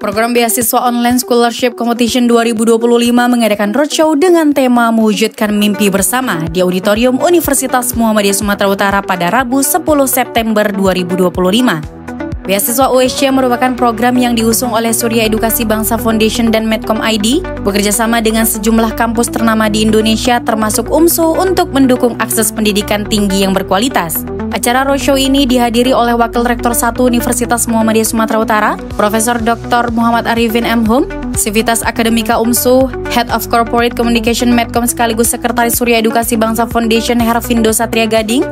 Program Beasiswa Online Scholarship Competition 2025 mengadakan roadshow dengan tema mewujudkan mimpi bersama di Auditorium Universitas Muhammadiyah Sumatera Utara pada Rabu 10 September 2025. Beasiswa USC merupakan program yang diusung oleh Surya Edukasi Bangsa Foundation dan Medcom ID, bekerjasama dengan sejumlah kampus ternama di Indonesia termasuk UMSU untuk mendukung akses pendidikan tinggi yang berkualitas. Acara roadshow ini dihadiri oleh Wakil Rektor 1 Universitas Muhammadiyah Sumatera Utara, Profesor Dr. Muhammad Arifin M. Hum, Sivitas Akademika UMSU, Head of Corporate Communication Medcom sekaligus Sekretaris Surya Edukasi Bangsa Foundation Herfindo Satria Gading,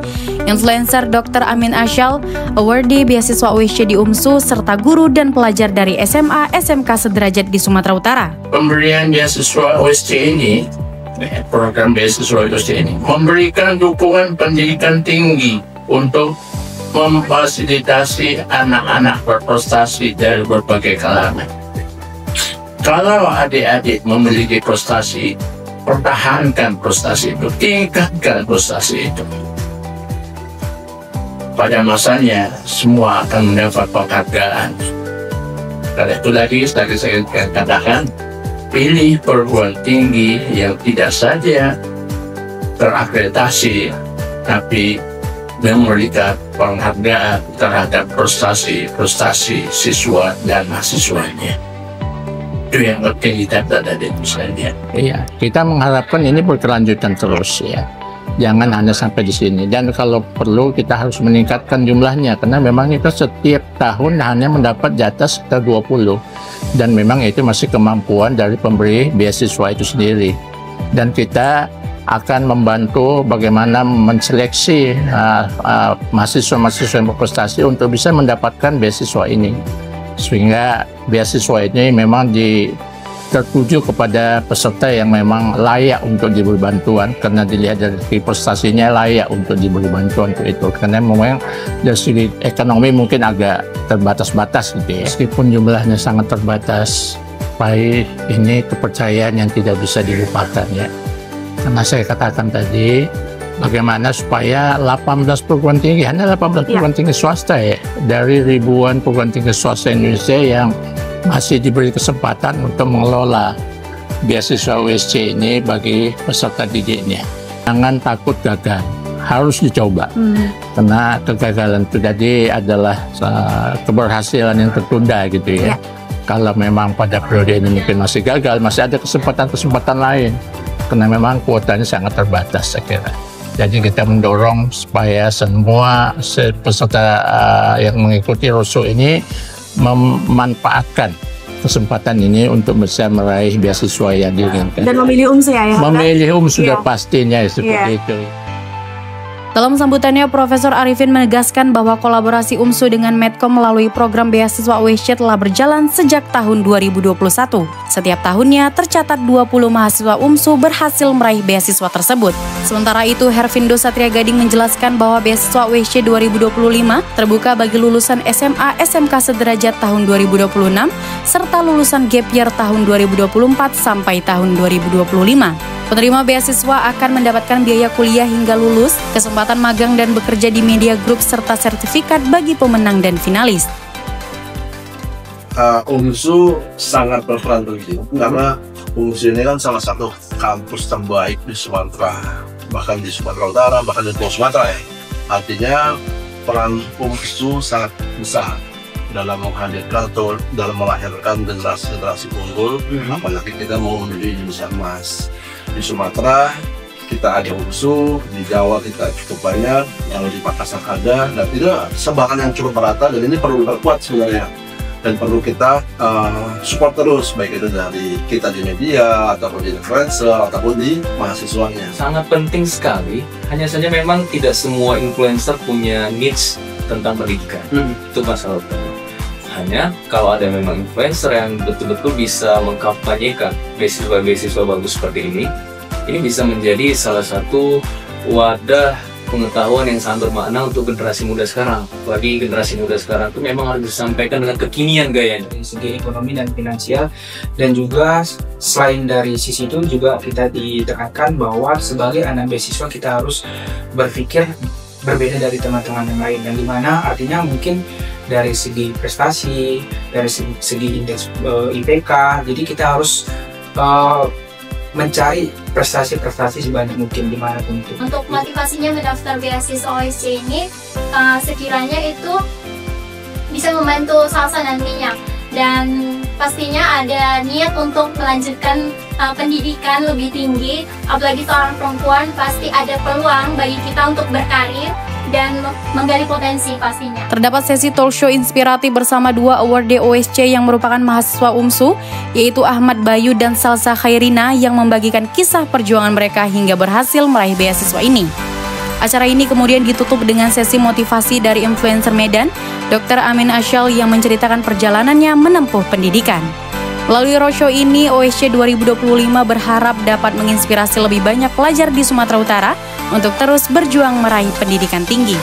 Influencer Dr. Amin Asyal, awardee beasiswa USC di UMSU, serta guru dan pelajar dari SMA, SMK sederajat di Sumatera Utara. Pemberian beasiswa USC ini, program beasiswa USC ini, memberikan dukungan pendidikan tinggi untuk memfasilitasi anak-anak berprestasi dari berbagai kalangan. Kalau adik-adik memiliki prestasi, pertahankan prestasi itu, tingkatkan prestasi itu. Pada masanya, semua akan mendapat penghargaan. Karena itu lagi saya katakan, pilih perguruan tinggi yang tidak saja terakreditasi, tapi memberikan penghargaan terhadap prestasi siswa dan mahasiswanya. Itu yang penting kita ada di misalnya. Iya, kita mengharapkan ini berkelanjutan terus ya. Jangan hanya sampai di sini. Dan kalau perlu kita harus meningkatkan jumlahnya karena memang kita setiap tahun hanya mendapat jatah sekitar 20. Dan memang itu masih kemampuan dari pemberi beasiswa itu sendiri. Dan kita akan membantu bagaimana menseleksi mahasiswa-mahasiswa yang berprestasi untuk bisa mendapatkan beasiswa ini. Sehingga beasiswa ini memang tertuju kepada peserta yang memang layak untuk diberi bantuan karena dilihat dari prestasinya layak untuk diberi bantuan untuk itu. Karena memang dari segi ekonomi mungkin agak terbatas-batas gitu ya. Meskipun jumlahnya sangat terbatas, baik ini kepercayaan yang tidak bisa dilupakan ya. Karena saya katakan tadi, bagaimana supaya 18 perguruan tinggi, hanya 18 perguruan tinggi swasta ya, dari ribuan perguruan tinggi swasta Indonesia yang masih diberi kesempatan untuk mengelola beasiswa USC ini bagi peserta didiknya. Jangan takut gagal, harus dicoba. Karena kegagalan itu tadi adalah keberhasilan yang tertunda gitu ya. Kalau memang pada periode ini mungkin masih gagal, masih ada kesempatan-kesempatan lain. Karena memang kuotanya sangat terbatas saya kira. Jadi kita mendorong supaya semua peserta yang mengikuti roadshow ini memanfaatkan kesempatan ini untuk bisa meraih beasiswa yang diinginkan. Dan memilih UMSU ya? Memilih UMSU sudah pastinya seperti itu. Dalam sambutannya, Profesor Arifin menegaskan bahwa kolaborasi UMSU dengan Medcom melalui program beasiswa USC telah berjalan sejak tahun 2021. Setiap tahunnya tercatat 20 mahasiswa UMSU berhasil meraih beasiswa tersebut. Sementara itu, Herfindo Satria Gading menjelaskan bahwa beasiswa USC 2025 terbuka bagi lulusan SMA, SMK sederajat tahun 2026, serta lulusan gap year tahun 2024 sampai tahun 2025. Penerima beasiswa akan mendapatkan biaya kuliah hingga lulus, kesempatan magang dan bekerja di media group, serta sertifikat bagi pemenang dan finalis. UMSU sangat berperan penting karena UMSU ini kan salah satu kampus terbaik di Sumatera, bahkan di Sumatera Utara, bahkan di Pulau Sumatera ya. Artinya peran UMSU sangat besar dalam menghadirkan atau dalam melahirkan generasi-generasi unggul, apalagi kita mau menuju Indonesia emas. Di Sumatera kita ada UMSU, di Jawa kita cukup banyak, yang di Makassar ada, dan itu sebagian yang cukup merata, dan ini perlu diperkuat sebenarnya, dan perlu kita support terus, baik itu dari kita di media ataupun di influencer ataupun di mahasiswanya. Sangat penting sekali, hanya saja memang tidak semua influencer punya niche tentang pendidikan. Itu masalah utama. Hanya kalau ada memang influencer yang betul-betul bisa mengkampanyekan beasiswa-beasiswa bagus seperti ini bisa menjadi salah satu wadah pengetahuan yang sangat bermakna untuk generasi muda sekarang. Bagi generasi muda sekarang itu memang harus disampaikan dengan kekinian gayanya. Dari segi ekonomi dan finansial, dan juga selain dari sisi itu juga kita ditekankan bahwa sebagai anak beasiswa kita harus berpikir berbeda dari teman-teman yang lain, dan dimana artinya mungkin dari segi prestasi, dari segi indeks IPK. Jadi kita harus mencari prestasi-prestasi sebanyak mungkin dimanapun itu. Untuk motivasinya mendaftar beasiswa OSC ini sekiranya itu bisa membantu Salsa nantinya, dan pastinya ada niat untuk melanjutkan pendidikan lebih tinggi. Apalagi seorang perempuan, pasti ada peluang bagi kita untuk berkarir dan menggali potensi pastinya. Terdapat sesi talk show inspiratif bersama 2 awardee OSC yang merupakan mahasiswa UMSU, yaitu Ahmad Bayu dan Salsa Khairina, yang membagikan kisah perjuangan mereka hingga berhasil meraih beasiswa ini. Acara ini kemudian ditutup dengan sesi motivasi dari influencer Medan, Dr. Amin Asyal, yang menceritakan perjalanannya menempuh pendidikan. Melalui roadshow ini, OSC 2025 berharap dapat menginspirasi lebih banyak pelajar di Sumatera Utara untuk terus berjuang meraih pendidikan tinggi.